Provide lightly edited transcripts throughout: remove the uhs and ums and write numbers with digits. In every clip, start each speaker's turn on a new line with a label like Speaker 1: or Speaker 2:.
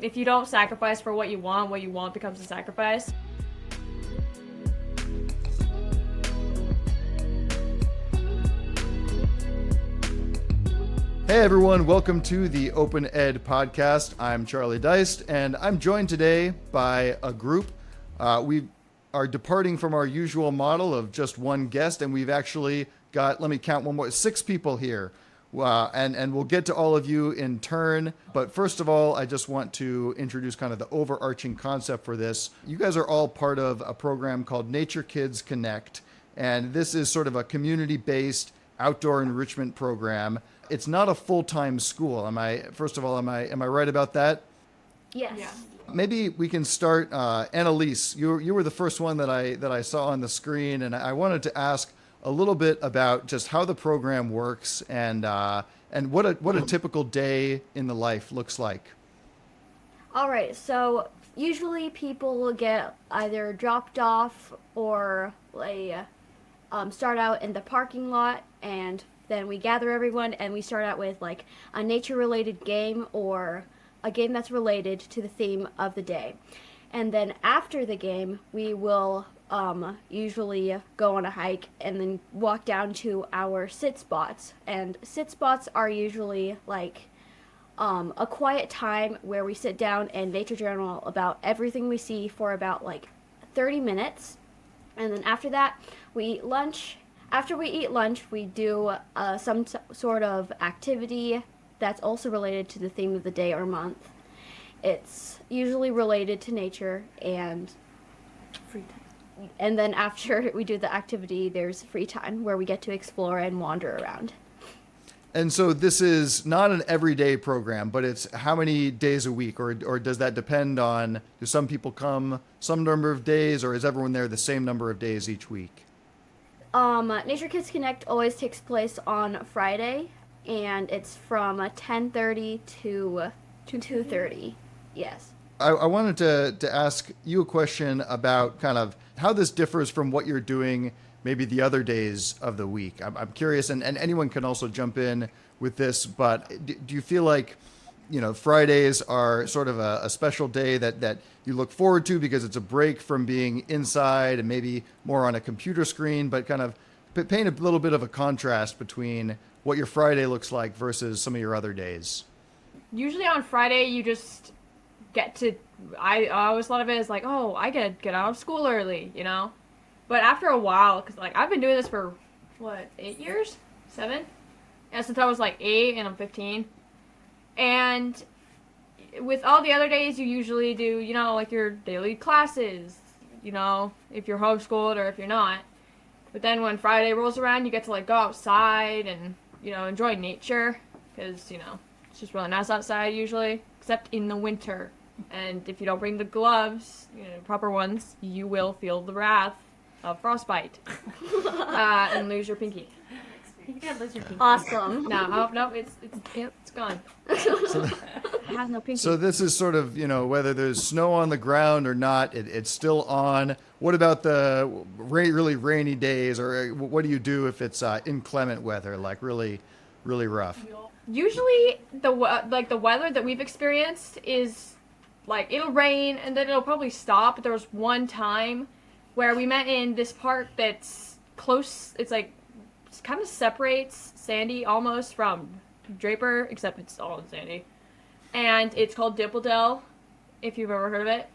Speaker 1: If you don't sacrifice for what you want becomes a sacrifice.
Speaker 2: Hey everyone, welcome to the OpenEd podcast. I'm Charlie Deist, and I'm joined today by a group. We are departing from our usual model of just one guest, and we've actually got, let me count one more, 6 people here. And we'll get to all of you in turn. But first of all, I just want to introduce kind of the overarching concept for this. You guys are all part of a program called Nature Kids Connect, and this is sort of a community-based outdoor enrichment program. It's not a full-time school. Am I right about that?
Speaker 3: Yes.
Speaker 1: Yeah.
Speaker 2: Maybe we can start. Annalise, you were the first one that I saw on the screen, and I wanted to ask a little bit about just how the program works and what a typical day in the life looks like.
Speaker 3: All right. So usually people get either dropped off or start out in the parking lot, and then we gather everyone and we start out with like a nature-related game or a game that's related to the theme of the day. And then after the game, we will usually go on a hike and then walk down to our sit spots. And sit spots are usually like a quiet time where we sit down and nature journal about everything we see for about like 30 minutes. And then after that, we eat lunch. After we eat lunch, we do some sort of activity that's also related to the theme of the day or month. It's usually related to nature and
Speaker 1: Free time.
Speaker 3: And then after we do the activity, there's free time where we get to explore and wander around.
Speaker 2: And so this is not an everyday program, but it's how many days a week, or does that depend on, do some people come some number of days, or is everyone there the same number of days each week?
Speaker 3: Nature Kids Connect always takes place on Friday, and it's from 10:30 to 2:30. Yes.
Speaker 2: I wanted to ask you a question about kind of how this differs from what you're doing maybe the other days of the week. I'm curious, and anyone can also jump in with this, but do you feel like, Fridays are sort of a special day that you look forward to because it's a break from being inside and maybe more on a computer screen, but kind of paint a little bit of a contrast between what your Friday looks like versus some of your other days?
Speaker 1: Usually on Friday, you just get to, I always thought of it as like, oh, I get out of school early, But after a while, because like I've been doing this for, 8 years? 7? Yeah, since I was like 8 and I'm 15. And with all the other days, you usually do, like your daily classes, if you're homeschooled or if you're not. But then when Friday rolls around, you get to like go outside and, enjoy nature because, it's just really nice outside usually, except in the winter. And if you don't bring the gloves, proper ones, you will feel the wrath of frostbite and lose your pinky.
Speaker 4: You can't lose your pinky.
Speaker 3: Awesome.
Speaker 1: No, it's gone.
Speaker 2: So,
Speaker 3: It has no pinky.
Speaker 2: so this is sort of, whether there's snow on the ground or not, it's still on. What about the really rainy days, or what do you do if it's inclement weather, like really, really rough?
Speaker 1: Usually, the weather that we've experienced is like it'll rain and then it'll probably stop. But there was one time where we met in this park that's close. It's like it kind of separates Sandy almost from Draper, except it's all in Sandy, and it's called Dippeldale, if you've ever heard of it.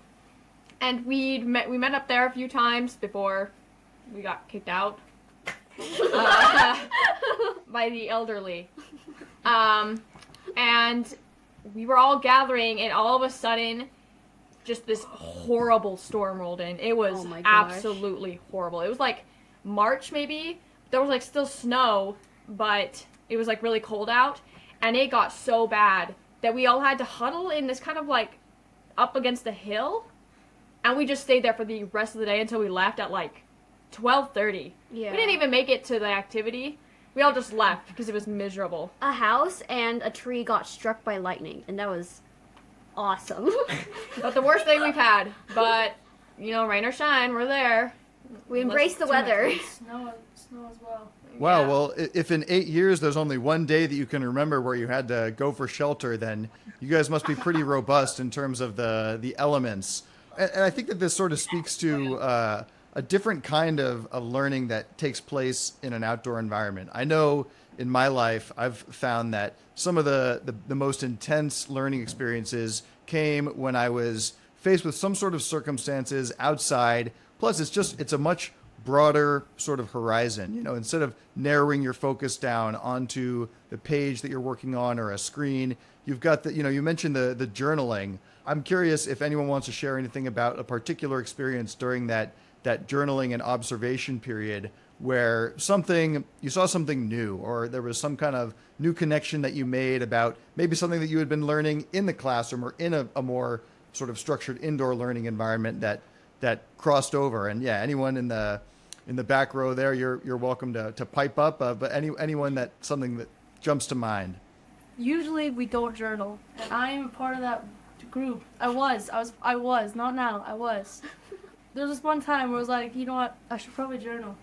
Speaker 1: And we met up there a few times before we got kicked out by the elderly. And we were all gathering, and all of a sudden, just this horrible storm rolled in. It was
Speaker 3: Oh my gosh.
Speaker 1: absolutely horrible. It was like March, maybe. There was like still snow, but it was like really cold out, and it got so bad that we all had to huddle in this kind of like up against the hill, and we just stayed there for the rest of the day until we left at like 12:30.
Speaker 3: Yeah.
Speaker 1: We didn't even make it to the activity. We all just left because it was miserable.
Speaker 3: A house and a tree got struck by lightning, and that was awesome.
Speaker 1: But the worst thing we've had. But, rain or shine, we're there.
Speaker 3: We embrace the weather.
Speaker 4: Snow as well.
Speaker 2: Wow.
Speaker 1: Yeah.
Speaker 2: Well, if in 8 years there's only one day that you can remember where you had to go for shelter, then you guys must be pretty robust in terms of the elements. And I think that this sort of speaks to a different kind of learning that takes place in an outdoor environment. I know in my life I've found that some of the most intense learning experiences came when I was faced with some sort of circumstances outside. Plus, it's a much broader sort of horizon. Instead of narrowing your focus down onto the page that you're working on or a screen, you've got you mentioned the journaling. I'm curious if anyone wants to share anything about a particular experience during that journaling and observation period where you saw something new, or there was some kind of new connection that you made about maybe something that you had been learning in the classroom or in a more sort of structured indoor learning environment that crossed over. And yeah, anyone in the back row there, you're welcome to pipe up. But anyone that something that jumps to mind.
Speaker 5: Usually we don't journal, and I'm a part of that group. I was, not now, I was. There was this one time where I was like, you know what, I should probably journal.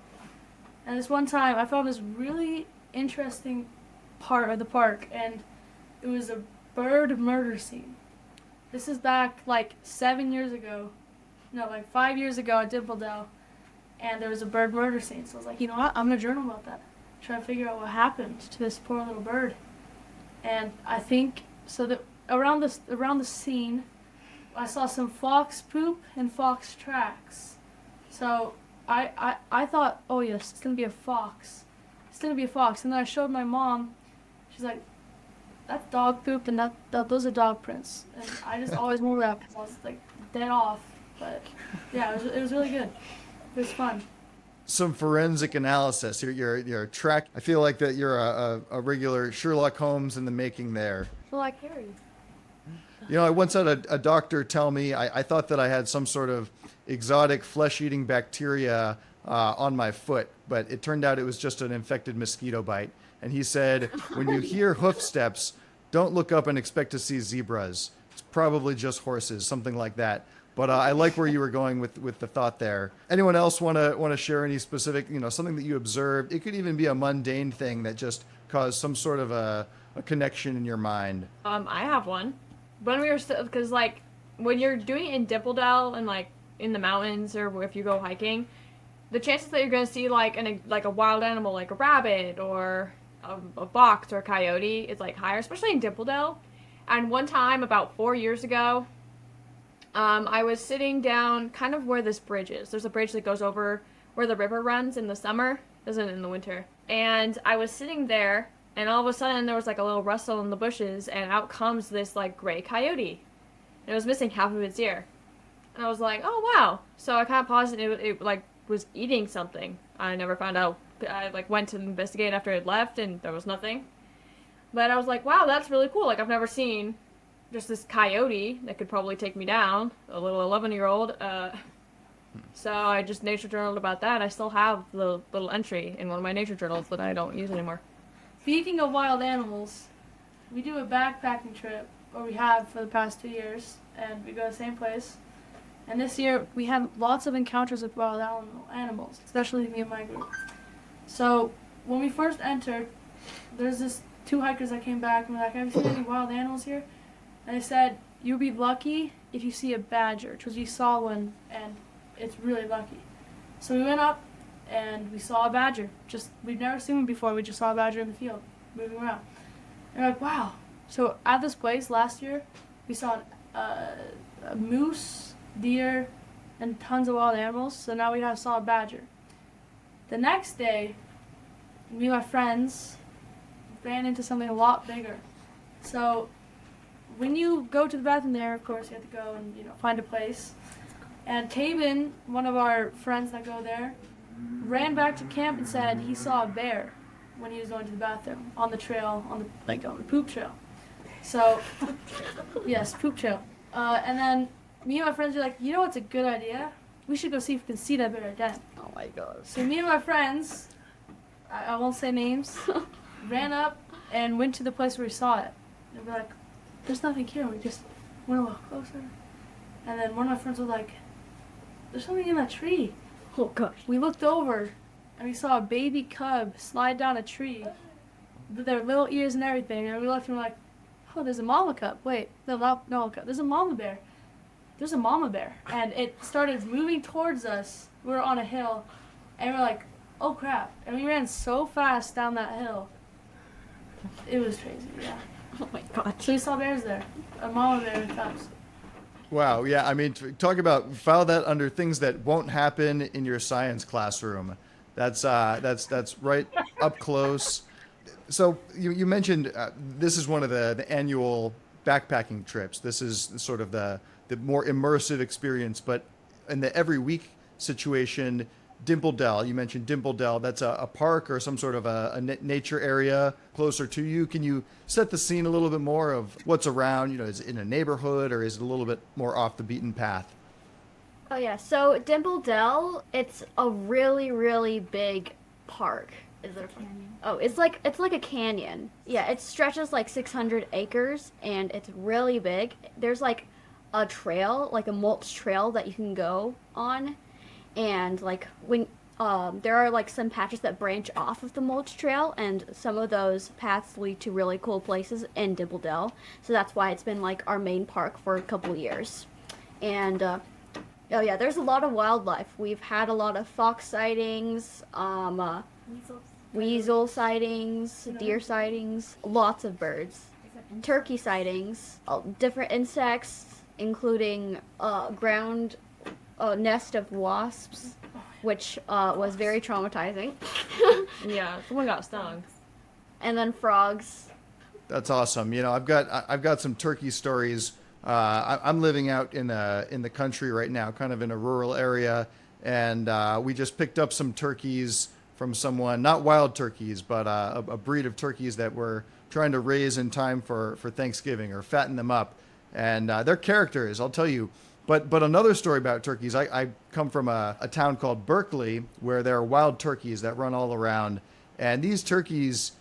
Speaker 5: And this one time I found this really interesting part of the park, and it was a bird murder scene. This is back like 7 years ago. No, like 5 years ago at Dimpledale. And there was a bird murder scene. So I was like, you know what? I'm going to journal about that. Try to figure out what happened to this poor little bird. And I think, so that around the scene, I saw some fox poop and fox tracks. So I thought, oh yes, it's going to be a fox. It's going to be a fox. And then I showed my mom. She's like, that's dog poop and those are dog prints. And I just always remember that because I was like dead off. But yeah, it was really good. It was fun.
Speaker 2: Some forensic analysis. You're track. I feel like that you're a regular Sherlock Holmes in the making there.
Speaker 3: So like Harry.
Speaker 2: I once had a doctor tell me I thought that I had some sort of exotic flesh-eating bacteria on my foot, but it turned out it was just an infected mosquito bite. And he said, when you hear hoof steps, don't look up and expect to see zebras. It's probably just horses, something like that. But I like where you were going with the thought there. Anyone else want to share any specific, something that you observed? It could even be a mundane thing that just caused some sort of a connection in your mind.
Speaker 1: I have one. When we were because like when you're doing it in Dimpledale and like in the mountains or if you go hiking, the chances that you're gonna see like a wild animal like a rabbit or a fox or a coyote is like higher, especially in Dimpledale. And one time about 4 years ago, I was sitting down kind of where this bridge is. There's a bridge that goes over where the river runs in the summer, doesn't in the winter. And I was sitting there, and all of a sudden there was like a little rustle in the bushes, and out comes this like gray coyote. And it was missing half of its ear. And I was like, oh wow. So I kind of paused, and it like was eating something. I never found out. I like went to investigate after it left, and there was nothing. But I was like, wow, that's really cool. Like I've never seen just this coyote that could probably take me down, a little 11-year-old. So I just nature journaled about that. I still have the little entry in one of my nature journals that I don't use anymore.
Speaker 5: Speaking of wild animals, we do a backpacking trip, or we have for the past 2 years, and we go to the same place. And this year we had lots of encounters with wild animals, especially me and my group. So when we first entered, there's this 2 hikers that came back and were like, have you seen any wild animals here? And they said, you'll be lucky if you see a badger, because we saw one, and it's really lucky. So we went up, and we saw a badger. We'd never seen one before. We just saw a badger in the field, moving around. And we're like, wow. So at this place last year, we saw a moose, deer, and tons of wild animals. So now we saw a badger. The next day, me and my friends ran into something a lot bigger. So when you go to the bathroom there, of course, you have to go and find a place. And Taben, one of our friends that go there, ran back to camp and said he saw a bear when he was going to the bathroom on the trail, on the poop trail. So, yes, poop trail. And then me and my friends were like, you know what's a good idea? We should go see if we can see that bear again.
Speaker 3: Oh my god.
Speaker 5: So me and my friends, I won't say names, ran up and went to the place where we saw it. And we're like, there's nothing here. We just went a little closer. And then one of my friends was like, there's something in that tree.
Speaker 3: Oh gosh.
Speaker 5: We looked over, and we saw a baby cub slide down a tree with their little ears and everything. And we looked and we're like, oh, there's a mama cub. Wait, no, no cub. There's a mama bear. There's a mama bear. And it started moving towards us. We were on a hill, and we're like, oh crap. And we ran so fast down that hill. It was crazy, yeah.
Speaker 3: Oh my god.
Speaker 5: So we saw bears there. A mama bear and cubs.
Speaker 2: Wow. Yeah. I mean, talk about file that under things that won't happen in your science classroom. That's right up close. So you mentioned this is one of the annual backpacking trips. This is sort of the more immersive experience, but in the every week situation, Dimple Dell, you mentioned Dimple Dell. That's a park or some sort of a nature area closer to you. Can you set the scene a little bit more of what's around? You know, is it in a neighborhood or is it a little bit more off the beaten path?
Speaker 3: Oh yeah, so Dimple Dell, it's a really, really big park. Is it a canyon? Oh, it's like a canyon. Yeah, it stretches like 600 acres and it's really big. There's like a trail, like a mulch trail that you can go on. And like when there are like some patches that branch off of the mulch trail, and some of those paths lead to really cool places in Dimple Dell. So that's why it's been like our main park for a couple years. And oh yeah, there's a lot of wildlife. We've had a lot of fox sightings, weasel sightings, deer sightings, lots of birds, turkey sightings, different insects, including ground. A nest of wasps, which was very traumatizing.
Speaker 1: Yeah, someone got stung.
Speaker 3: And then frogs.
Speaker 2: That's awesome. You know, I've got some turkey stories. I'm living out in the country right now, kind of in a rural area, and we just picked up some turkeys from someone, not wild turkeys, but a breed of turkeys that we're trying to raise in time for Thanksgiving or fatten them up. And they're characters, I'll tell you. But another story about turkeys, I come from a town called Berkeley where there are wild turkeys that run all around. And these turkeys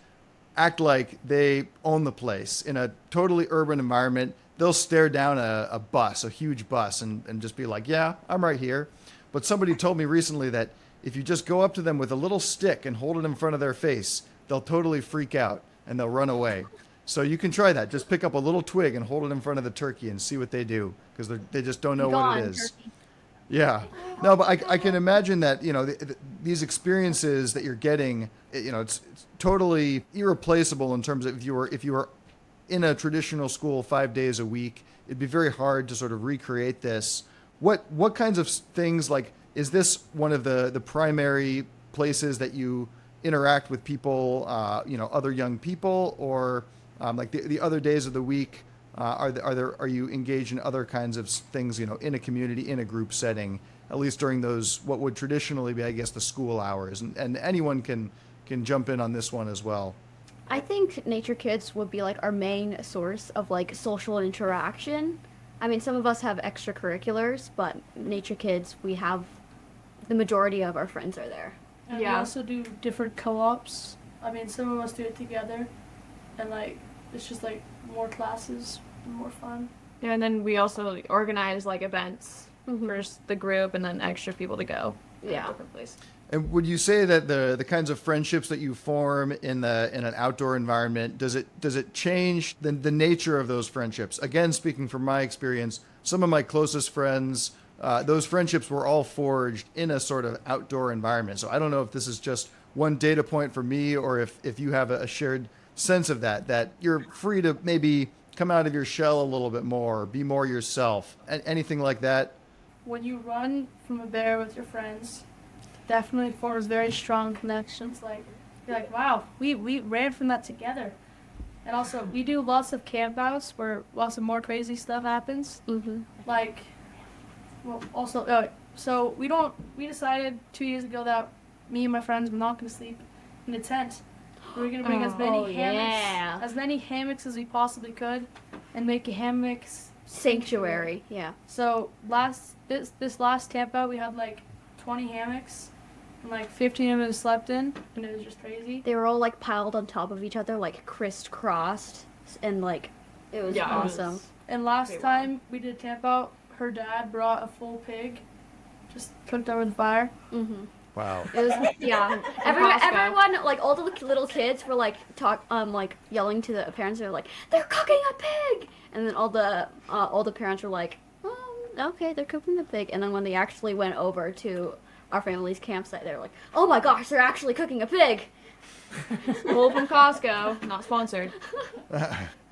Speaker 2: act like they own the place. In a totally urban environment, they'll stare down a bus, a huge bus, and just be like, yeah, I'm right here. But somebody told me recently that if you just go up to them with a little stick and hold it in front of their face, they'll totally freak out and they'll run away. So you can try that. Just pick up a little twig and hold it in front of the turkey and see what they do, because they just don't know what it is. Turkey. Yeah. No, but I can imagine that, you know, these experiences that you're getting, you know, it's totally irreplaceable in terms of if you were in a traditional school 5 days a week, it'd be very hard to sort of recreate this. What kinds of things, like, is this one of the primary places that you interact with people, you know, other young people, or like the other days of the week, are you engaged in other kinds of things, you know, in a community, in a group setting, at least during those, what would traditionally be, I guess, the school hours? And anyone can jump in on this one as well.
Speaker 3: I think Nature Kids would be like our main source of like social interaction. I mean, some of us have extracurriculars, but Nature Kids, we have the majority of our friends are there.
Speaker 5: And we also do different co-ops. I mean, some of us do it together, and like it's just like more classes, more fun.
Speaker 1: Yeah, and then we also organize like events for the group, and then extra people to go.
Speaker 3: Yeah.
Speaker 1: Different places.
Speaker 2: And would you say that the kinds of friendships that you form in an outdoor environment, does it change the nature of those friendships? Again, speaking from my experience, some of my closest friends, those friendships were all forged in a sort of outdoor environment. So I don't know if this is just one data point for me, or if you have a shared sense of that you're free to maybe come out of your shell a little bit more, be more yourself, anything like that.
Speaker 5: When you run from a bear with your friends, definitely forms very strong connections. Like, you're like, wow, we ran from that together. And also, we do lots of campouts where lots of more crazy stuff happens. Like, well, also, so we decided 2 years ago that me and my friends were not going to sleep in a tent. We were going to bring as many hammocks as we possibly could, and make a hammock
Speaker 3: sanctuary. Yeah.
Speaker 5: So this last camp out, we had like 20 hammocks, and like 15 of them slept in, and it was just crazy.
Speaker 3: They were all like piled on top of each other, like crisscrossed, and like it was awesome.
Speaker 5: And last time we did camp out, her dad brought a full pig, just cooked over the fire.
Speaker 2: Wow.
Speaker 3: It was yeah. Everyone, like all the little kids, were like like yelling to the parents. They're like, "They're cooking a pig!" And then all the parents were like, "Okay, they're cooking the pig." And then when they actually went over to our family's campsite, they were like, "Oh my gosh, they're actually cooking a pig!"
Speaker 1: Pulled from Costco, not sponsored.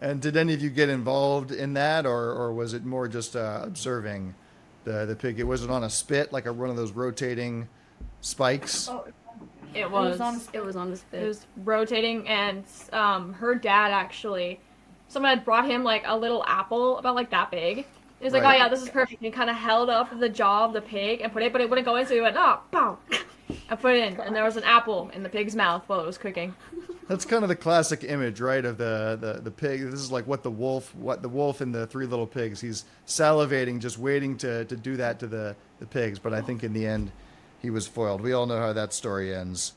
Speaker 2: And did any of you get involved in that, or was it more just observing the pig? Was it on a spit, like one of those rotating spikes?
Speaker 5: Oh,
Speaker 1: It was.
Speaker 3: It was on the spit.
Speaker 1: It was rotating, and her dad actually, someone had brought him like a little apple about like that big. He was like,
Speaker 2: Right.
Speaker 1: "Oh yeah, this is perfect." He kind of held up the jaw of the pig and put it, but it wouldn't go in, so he went, "Oh, pow!" I put it in, and there was an apple in the pig's mouth while it was cooking.
Speaker 2: That's kind of the classic image, right, of the pig. This is like what the wolf in the Three Little Pigs. He's salivating, just waiting to do that to the pigs. But I think in the end, he was foiled. We all know how that story ends.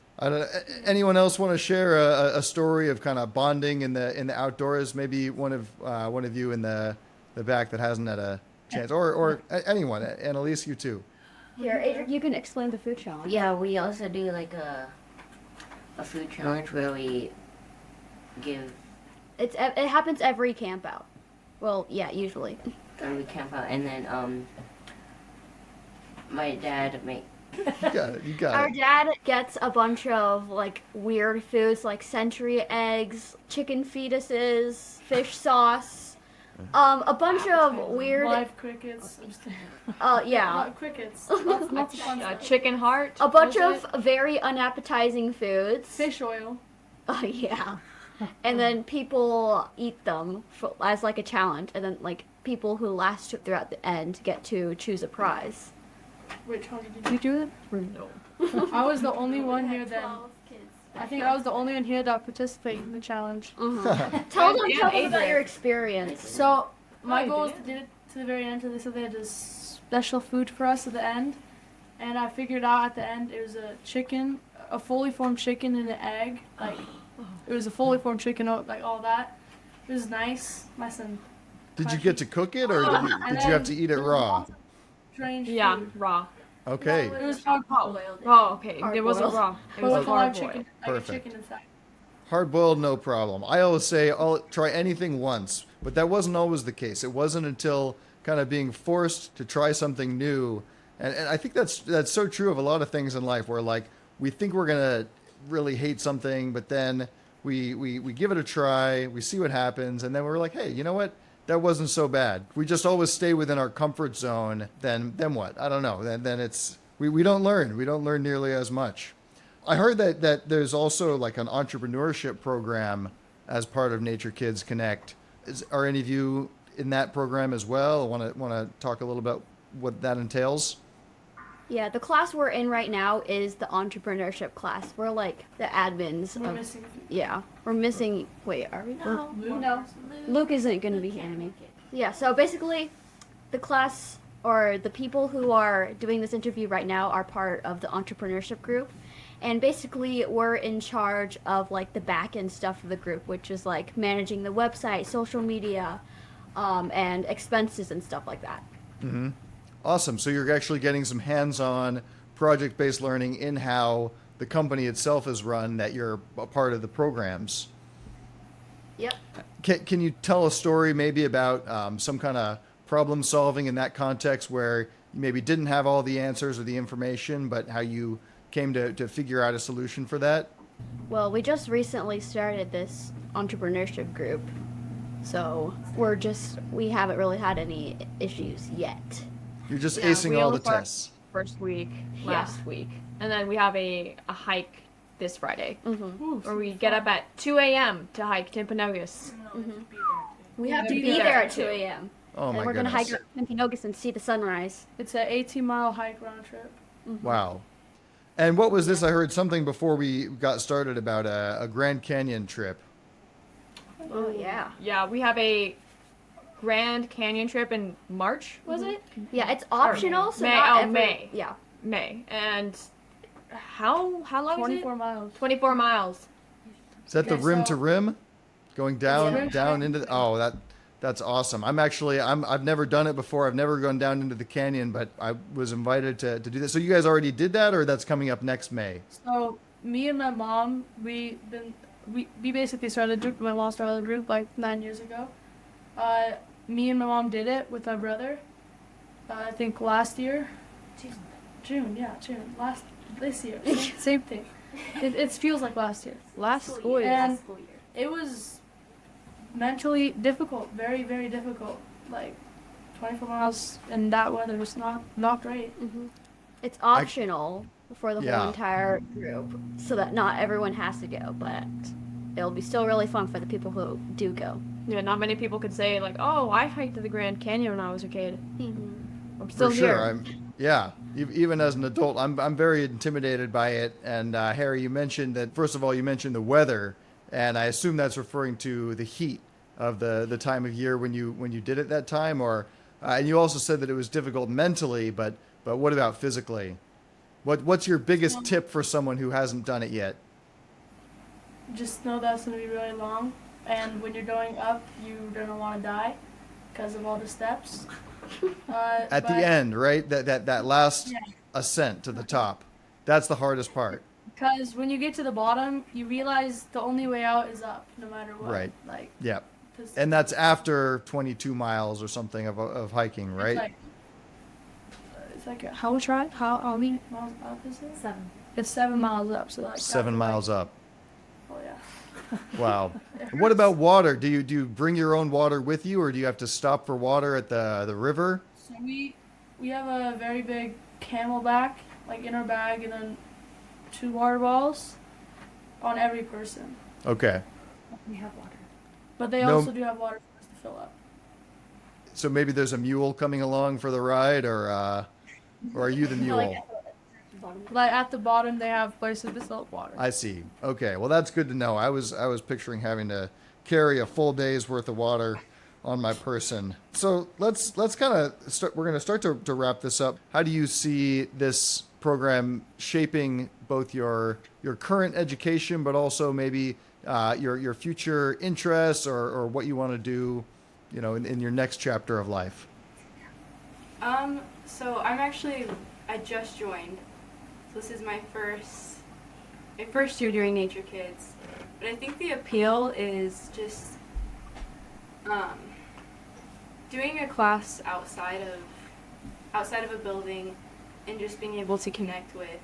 Speaker 2: Anyone else want to share a story of kind of bonding in the outdoors? Maybe one of you in the back that hasn't had a chance, or anyone. Annalise, you too.
Speaker 3: Here, Adrian, you can explain the food challenge.
Speaker 4: Yeah, we also do like a food challenge where we give
Speaker 3: It happens every camp out. Well, yeah, usually.
Speaker 4: and we camp out, and then my dad make
Speaker 2: You got
Speaker 3: Our
Speaker 2: it.
Speaker 3: dad gets a bunch of like weird foods like century eggs, chicken fetuses, fish sauce, a bunch of weird.
Speaker 5: live crickets.
Speaker 3: Yeah,
Speaker 5: Not crickets. Lots of fun
Speaker 1: A
Speaker 5: stuff.
Speaker 1: chicken heart.
Speaker 3: a bunch
Speaker 1: was
Speaker 3: of very unappetizing foods.
Speaker 5: Fish oil.
Speaker 3: Oh yeah, and then people eat them as like a challenge, and then like people who last throughout the end get to choose a prize.
Speaker 5: Which one did you do?
Speaker 1: No.
Speaker 5: I was the only one here then. I think I was the only one here that participated in the challenge.
Speaker 3: Tell them
Speaker 1: Yeah,
Speaker 3: about
Speaker 1: Adrian.
Speaker 3: your experience.
Speaker 5: So my
Speaker 1: Oh,
Speaker 5: goal
Speaker 1: you
Speaker 5: was to do it to the very end. So they said they had this special food for us at the end, and I figured out at the end it was a chicken, a fully formed chicken and an egg. Like it was a fully formed chicken, like all that. It was nice. My son.
Speaker 2: Did you get to cook it, or did you have to eat it raw?
Speaker 5: Strange.
Speaker 1: Yeah,
Speaker 5: Food.
Speaker 1: raw.
Speaker 2: Okay.
Speaker 5: It was hard boiled.
Speaker 1: Oh, okay.
Speaker 3: Hard
Speaker 1: It wasn't
Speaker 3: boiled.
Speaker 1: raw. It
Speaker 5: But
Speaker 1: was
Speaker 5: with a live
Speaker 1: hard
Speaker 5: chicken,
Speaker 1: boiled.
Speaker 5: like a
Speaker 2: Perfect.
Speaker 5: chicken inside.
Speaker 2: Hard boiled, no problem. I always say I'll try anything once, but that wasn't always the case. It wasn't until kind of being forced to try something new, and I think that's so true of a lot of things in life, where like we think we're gonna really hate something, but then we give it a try, we see what happens, and then we're like, hey, you know what? That wasn't so bad. We just always stay within our comfort zone. Then what? I don't know. Then it's we don't learn. We don't learn nearly as much. I heard that there's also like an entrepreneurship program as part of Nature Kids Connect. Are any of you in that program as well? Want to talk a little about what that entails?
Speaker 3: Yeah, the class we're in right now is the entrepreneurship class. We're like the admins
Speaker 5: We're
Speaker 3: of.
Speaker 5: missing.
Speaker 3: Yeah, we're missing. Wait, are we?
Speaker 5: No.
Speaker 3: Luke isn't going to be here. Yeah, so basically, the class or the people who are doing this interview right now are part of the entrepreneurship group. And basically, we're in charge of like the back end stuff of the group, which is like managing the website, social media, and expenses and stuff like that.
Speaker 2: Mm-hmm. Awesome. So you're actually getting some hands-on project-based learning in how the company itself is run, that you're a part of the programs.
Speaker 3: Yep.
Speaker 2: Can you tell a story maybe about some kind of problem solving in that context where you maybe didn't have all the answers or the information, but how you came to figure out a solution for that?
Speaker 3: Well, we just recently started this entrepreneurship group, so we haven't really had any issues yet.
Speaker 2: You're just
Speaker 1: Yeah,
Speaker 2: acing
Speaker 1: we
Speaker 2: all
Speaker 1: only
Speaker 2: the
Speaker 1: part-
Speaker 2: tests.
Speaker 1: First week, last week. And then we have a hike this Friday. Where we get up at 2 a.m. to hike Timpanogos.
Speaker 3: We have to
Speaker 1: be
Speaker 3: be
Speaker 1: there
Speaker 3: there
Speaker 1: at
Speaker 3: at 2 a.m.
Speaker 2: Oh
Speaker 3: and
Speaker 2: my
Speaker 3: we're going to
Speaker 2: goodness.
Speaker 3: hike Timpanogos and see the sunrise.
Speaker 5: It's an 18-mile hike round trip.
Speaker 2: Wow. And what was this? I heard something before we got started about a Grand Canyon trip.
Speaker 3: Oh, yeah.
Speaker 1: Yeah, we have a Grand Canyon trip in March, was it?
Speaker 3: Yeah, it's optional, so
Speaker 1: May.
Speaker 3: not
Speaker 1: Oh,
Speaker 3: every...
Speaker 1: May.
Speaker 3: Yeah.
Speaker 1: May. And how long
Speaker 5: 24
Speaker 1: is
Speaker 5: miles.
Speaker 1: it? 24 miles.
Speaker 2: Is that the
Speaker 5: Okay,
Speaker 2: rim
Speaker 5: so-
Speaker 2: to rim? Going down
Speaker 5: Yeah.
Speaker 2: down into the, oh, That's awesome. I've never done it before. I've never gone down into the canyon, but I was invited to do this. So you guys already did that, or that's coming up next May?
Speaker 5: So me and my mom, we basically started a group. My mom started a group like 9 years ago. Me and my mom did it with my brother. I think last year, June. This year, same thing. It feels like last year.
Speaker 1: Last school year.
Speaker 5: And it was mentally difficult, very, very difficult. Like 24 miles in that weather was not great.
Speaker 3: It's optional for the
Speaker 2: Yeah.
Speaker 3: whole entire group, so that not everyone has to go, but it'll be still really fun for the people who do go.
Speaker 1: Yeah, not many people could say like, "Oh, I hiked the Grand Canyon when I was a kid." I'm still
Speaker 2: For
Speaker 1: here.
Speaker 2: sure. Even as an adult, I'm very intimidated by it. And Harry, you mentioned that, first of all, you mentioned the weather, and I assume that's referring to the heat of the time of year when you did it that time, or and you also said that it was difficult mentally, but what about physically? What's your biggest tip for someone who hasn't done it yet?
Speaker 5: Just know that's gonna be really long, and when you're going up, you don't want to die because of all the steps.
Speaker 2: At the end, right? That last ascent to the top. That's the hardest part.
Speaker 5: Because when you get to the bottom, you realize the only way out is up, no matter what.
Speaker 2: Right.
Speaker 5: Like,
Speaker 2: Yeah.
Speaker 5: 'cause
Speaker 2: And that's after 22 miles or something of hiking, right?
Speaker 5: It's like how much ride? How many miles up is it?
Speaker 4: 7.
Speaker 5: It's 7 miles up. So like
Speaker 2: 7 miles up.
Speaker 5: Oh yeah.
Speaker 2: Wow. And what about water? Do you bring your own water with you, or do you have to stop for water at the river?
Speaker 5: So we have a very big Camelback like in our bag, and then 2 water bottles on every person.
Speaker 2: Okay.
Speaker 4: We have water.
Speaker 5: But they
Speaker 2: No-
Speaker 5: also do have water for us to fill up.
Speaker 2: So maybe there's a mule coming along for the ride, or are you the mule?
Speaker 5: Like at the bottom, they have places to fill up water.
Speaker 2: I see. Okay. Well, that's good to know. I was picturing having to carry a full day's worth of water on my person. So let's kind of start. We're going to start to wrap this up. How do you see this program shaping both your current education, but also maybe your future interests, or what you want to do, in your next chapter of life?
Speaker 6: So I just joined. So this is my first year doing Nature Kids. But I think the appeal is just doing a class outside of a building, and just being able to connect with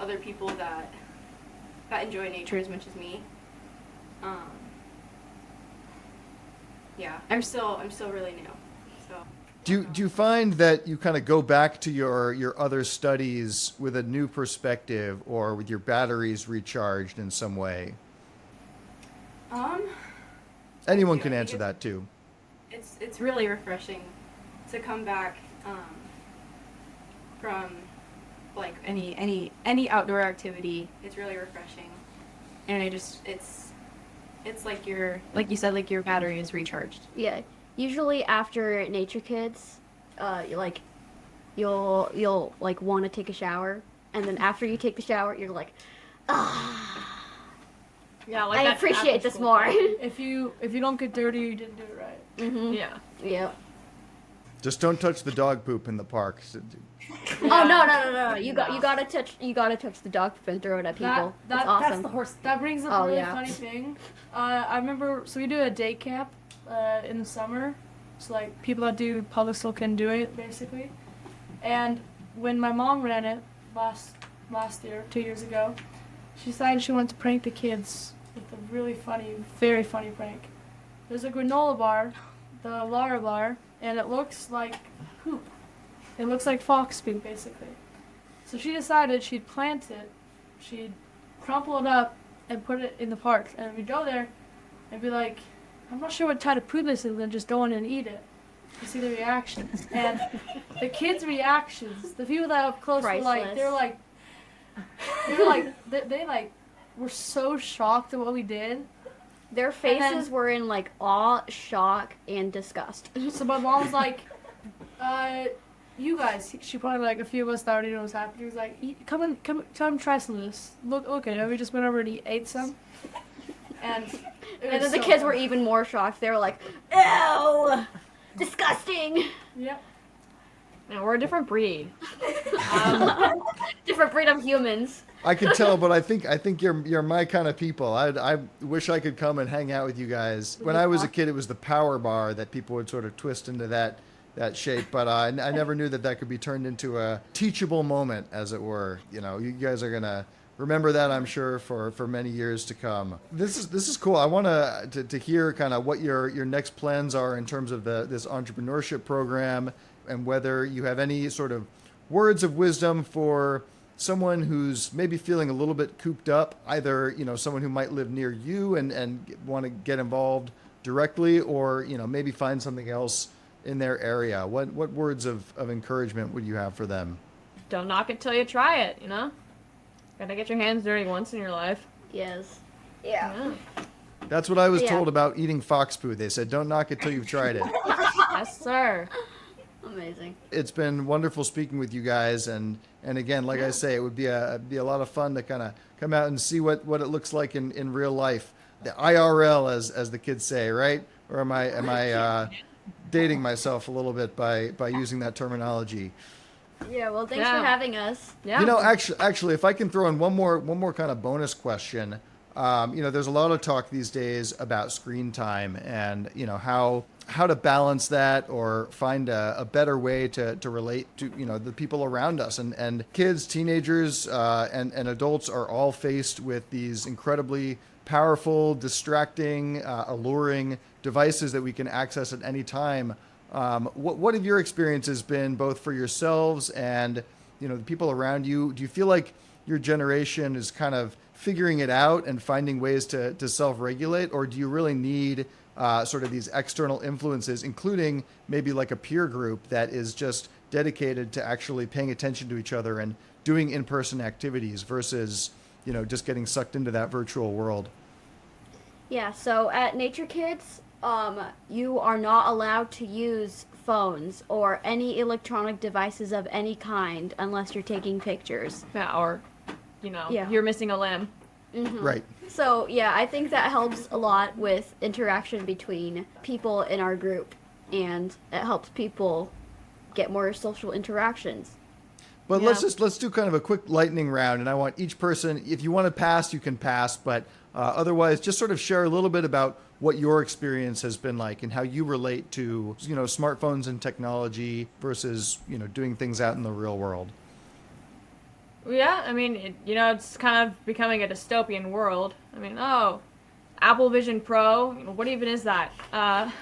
Speaker 6: other people that enjoy nature as much as me. Yeah, I'm still really new. So
Speaker 2: Do you find that you kind of go back to your other studies with a new perspective, or with your batteries recharged in some way? Anyone can answer that too.
Speaker 6: It's really refreshing to come back from like any outdoor activity. It's really refreshing, and it's like you said, like your battery is recharged.
Speaker 3: Yeah, usually after Nature Kids, you'll like want to take a shower, and then after you take the shower, you're like,
Speaker 1: Yeah, like
Speaker 3: I
Speaker 1: that
Speaker 3: appreciate
Speaker 1: after
Speaker 3: this
Speaker 1: school
Speaker 3: more.
Speaker 1: thing.
Speaker 5: If you don't get dirty, you didn't do it right.
Speaker 1: Yeah.
Speaker 3: Yep.
Speaker 2: Just don't touch the dog poop in the park.
Speaker 3: Oh no! You gotta touch the dog poop and throw it at people. That's awesome.
Speaker 4: That's the horse.
Speaker 5: That brings up
Speaker 3: Oh,
Speaker 5: a really
Speaker 3: yeah.
Speaker 5: funny thing. I remember, so we do a day camp in the summer. So like people that do public school can do it basically. And when my mom ran it last year, 2 years ago, she decided she wanted to prank the kids with a really funny, very funny prank. There's a granola bar, the Lara bar, and it looks like poop. It looks like fox poop basically. So she decided she'd plant it, she'd crumple it up and put it in the park, and we'd go there and be like, I'm not sure what type of poop this is, and then just go in and eat it to see the reactions. And the kids' reactions, the people that up close were like, they were so shocked at what we did.
Speaker 3: Their faces were in like awe, shock, and disgust.
Speaker 5: So my mom's like, you guys, she probably like a few of us that already know what's happening. She was like, come and try some of this. Look at it. We just went over and ate some. And
Speaker 3: And then the kids were even more shocked. They were like, ew, disgusting.
Speaker 5: Yep.
Speaker 1: No, we're a different breed.
Speaker 3: Different breed of humans.
Speaker 2: I can tell, but I think you're my kind of people. I wish I could come and hang out with you guys. When I was a kid, it was the power bar that people would sort of twist into that shape, but I never knew that could be turned into a teachable moment, as it were. You know, you guys are gonna remember that, I'm sure, for many years to come. This is cool. I want to hear kind of what your next plans are in terms of this entrepreneurship program, and whether you have any sort of words of wisdom for someone who's maybe feeling a little bit cooped up, either, you know, someone who might live near you and want to get involved directly, or, you know, maybe find something else in their area. What words of encouragement would you have for them?
Speaker 1: Don't knock it till you try it, you know? Gotta get your hands dirty once in your life.
Speaker 3: Yes. Yeah.
Speaker 2: That's what I was
Speaker 3: Yeah.
Speaker 2: told about eating fox poo. They said, don't knock it till you've tried it.
Speaker 1: Yes, sir.
Speaker 3: Amazing.
Speaker 2: It's been wonderful speaking with you guys, and again, like I say, it would be a lot of fun to kind of come out and see what it looks like in real life, the IRL, as the kids say, right? Or am I dating myself a little bit by using that terminology?
Speaker 3: Yeah, well, thanks
Speaker 1: Yeah.
Speaker 3: for having us.
Speaker 1: Yeah.
Speaker 2: You know, actually, if I can throw in one more kind of bonus question, you know, there's a lot of talk these days about screen time, and, you know, how to balance that, or find a better way to relate to, you know, the people around us, and kids, teenagers, and adults are all faced with these incredibly powerful, distracting, alluring devices that we can access at any time. What have your experiences been, both for yourselves and, you know, the people around you? Do you feel like your generation is kind of figuring it out and finding ways to self-regulate, or do you really need sort of these external influences, including maybe like a peer group that is just dedicated to actually paying attention to each other and doing in-person activities versus, you know, just getting sucked into that virtual world?
Speaker 3: Yeah, so at Nature Kids, you are not allowed to use phones or any electronic devices of any kind unless you're taking pictures.
Speaker 1: Yeah, or, you know,
Speaker 3: Yeah.
Speaker 1: you're missing a limb.
Speaker 2: Right.
Speaker 3: So, yeah, I think that helps a lot with interaction between people in our group, and it helps people get more social interactions.
Speaker 2: But
Speaker 1: Yeah.
Speaker 2: let's do kind of a quick lightning round, and I want each person, if you want to pass, you can pass, but otherwise, just sort of share a little bit about what your experience has been like and how you relate to, you know, smartphones and technology versus, you know, doing things out in the real world.
Speaker 1: Yeah, I mean, you know, it's kind of becoming a dystopian world. I mean, oh, Apple Vision Pro, you know, what even is that? But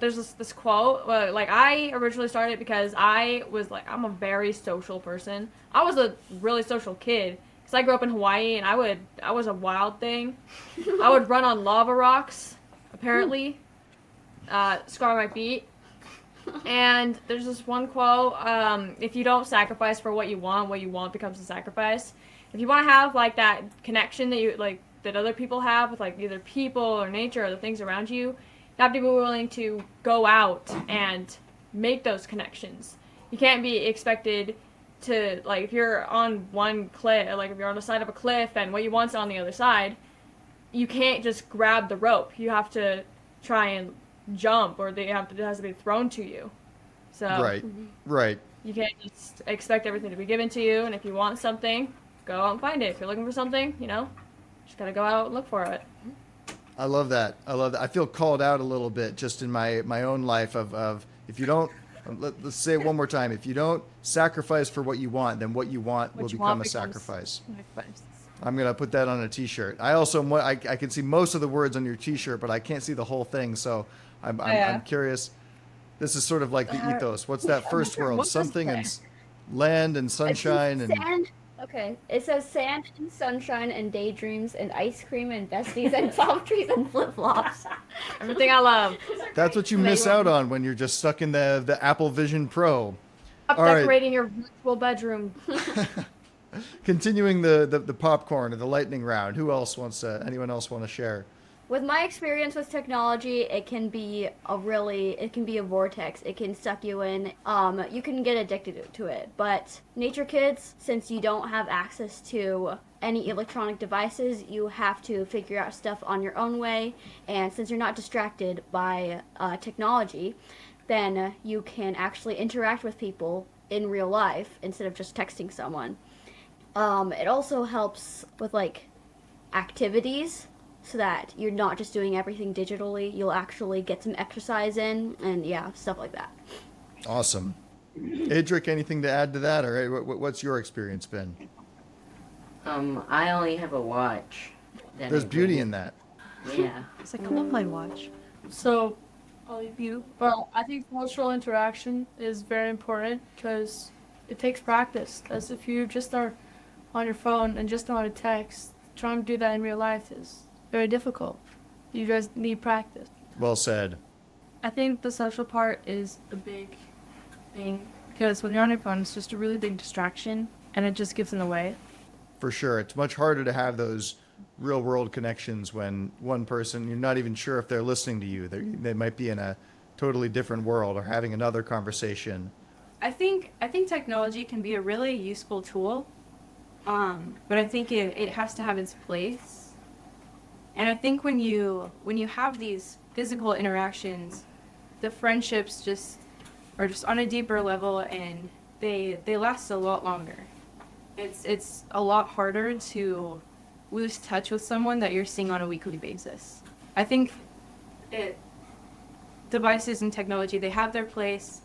Speaker 1: there's this quote, like, I originally started because I was like, I'm a very social person. I was a really social kid, because I grew up in Hawaii, and I was a wild thing. I would run on lava rocks, apparently, scar my feet. And there's this one quote, if you don't sacrifice for what you want becomes a sacrifice. If you want to have, like, that connection that other people have with, like, either people or nature or the things around you, you have to be willing to go out and make those connections. You can't be expected to, like, if you're on one cliff, like, if you're on the side of a cliff and what you want's on the other side, you can't just grab the rope. You have to try and jump, or it has to be thrown to you. So
Speaker 2: Right.
Speaker 1: you can't just expect everything to be given to you, and if you want something, go out and find it. If you're looking for something, you know, just gotta go out and look for it.
Speaker 2: I love that. I feel called out a little bit just in my own life of if you don't, let's say it one more time, if you don't sacrifice for what you want, then what you want will become a sacrifice. I'm going to put that on a t-shirt. I also, I can see most of the words on your t-shirt, but I can't see the whole thing. So I'm curious. This is sort of like the ethos. What's that first world?
Speaker 1: What's this
Speaker 2: Something
Speaker 1: play?
Speaker 2: and land and sunshine and
Speaker 3: Sand. Okay, it says sand and sunshine and daydreams and ice cream and besties and palm trees and flip-flops.
Speaker 1: Everything I love.
Speaker 2: that's what you miss out on when you're just stuck in the Apple Vision Pro.
Speaker 1: Stop
Speaker 2: All right.
Speaker 1: decorating your virtual bedroom.
Speaker 2: Continuing the popcorn or the lightning round. Who else wants to? Anyone else want to share?
Speaker 3: With my experience with technology, it can be a vortex. It can suck you in. You can get addicted to it. But nature kids, since you don't have access to any electronic devices, you have to figure out stuff on your own way. And since you're not distracted by technology, then you can actually interact with people in real life instead of just texting someone. It also helps with like activities so that you're not just doing everything digitally. You'll actually get some exercise in and yeah, stuff like that.
Speaker 2: Awesome. Adric, anything to add to that, or what's your experience been?
Speaker 4: I only have a watch. That
Speaker 2: There's
Speaker 4: I
Speaker 2: beauty
Speaker 4: bring-
Speaker 2: in that.
Speaker 4: Yeah.
Speaker 7: It's like a love line watch.
Speaker 5: So, well, I think cultural interaction is very important because it takes practice. As if you just are on your phone and just know how to text, trying to do that in real life is very difficult. You just need practice.
Speaker 2: Well said.
Speaker 7: I think the social part is a big thing because when you're on your phone, it's just a really big distraction and it just gives in the way.
Speaker 2: For sure. It's much harder to have those real world connections when one person, you're not even sure if they're listening to you. They might be in a totally different world or having another conversation.
Speaker 8: I think technology can be a really useful tool, but I think it has to have its place. And I think when you have these physical interactions, the friendships just are just on a deeper level, and they last a lot longer. It's a lot harder to lose touch with someone that you're seeing on a weekly basis. I think devices and technology, they have their place.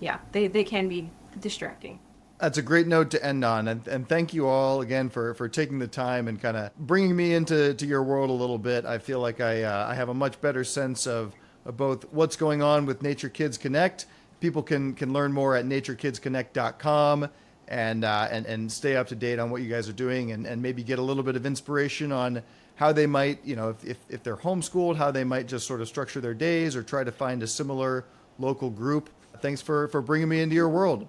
Speaker 8: Yeah, they can be distracting.
Speaker 2: That's a great note to end on. And thank you all again for taking the time and kind of bringing me into your world a little bit. I feel like I have a much better sense of both what's going on with Nature Kids Connect. People can learn more at naturekidsconnect.com and stay up to date on what you guys are doing and maybe get a little bit of inspiration on how they might, if they're homeschooled, how they might just sort of structure their days or try to find a similar local group. Thanks for bringing me into your world.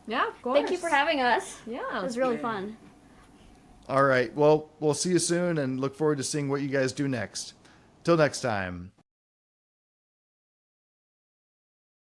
Speaker 1: Yeah, of course.
Speaker 3: Thank you for having us.
Speaker 1: Yeah.
Speaker 3: It was really fun.
Speaker 2: All right. Well, we'll see you soon and look forward to seeing what you guys do next. Till next time.